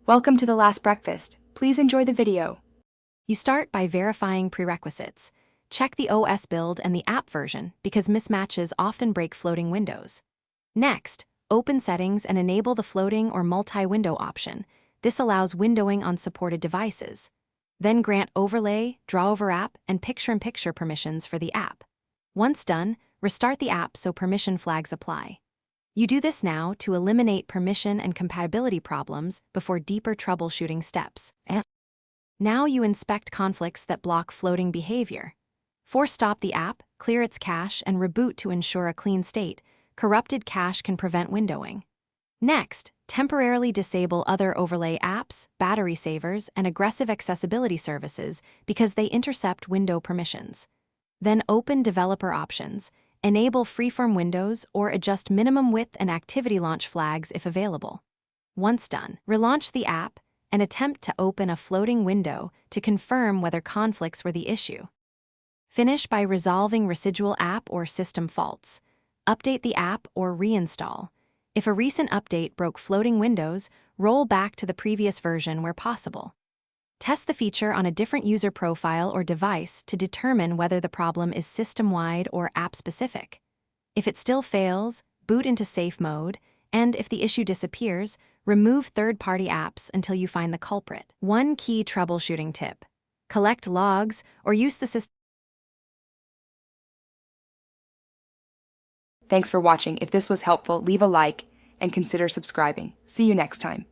Welcome to The Last Breakfast. Please enjoy the video. You start by verifying prerequisites. Check the OS build and the app version because mismatches often break floating windows. Next, open settings and enable the floating or multi-window option. This allows windowing on supported devices. Then grant overlay, draw over app, and picture-in-picture permissions for the app. Once done, restart the app so permission flags apply. You do this now to eliminate permission and compatibility problems before deeper troubleshooting steps. Now you inspect conflicts that block floating behavior. Force stop the app, clear its cache, and reboot to ensure a clean state. Corrupted cache can prevent windowing. Next, temporarily disable other overlay apps, battery savers, and aggressive accessibility services because they intercept window permissions. Then open developer options, enable freeform windows, or adjust minimum width and activity launch flags if available. Once done, relaunch the app and attempt to open a floating window to confirm whether conflicts were the issue. Finish by resolving residual app or system faults. Update the app or reinstall. If a recent update broke floating windows, roll back to the previous version where possible. Test the feature on a different user profile or device to determine whether the problem is system-wide or app-specific. If it still fails, boot into safe mode, and if the issue disappears, remove third-party apps until you find the culprit. One key troubleshooting tip: collect logs or use the system. Thanks for watching. If this was helpful, leave a like and consider subscribing. See you next time.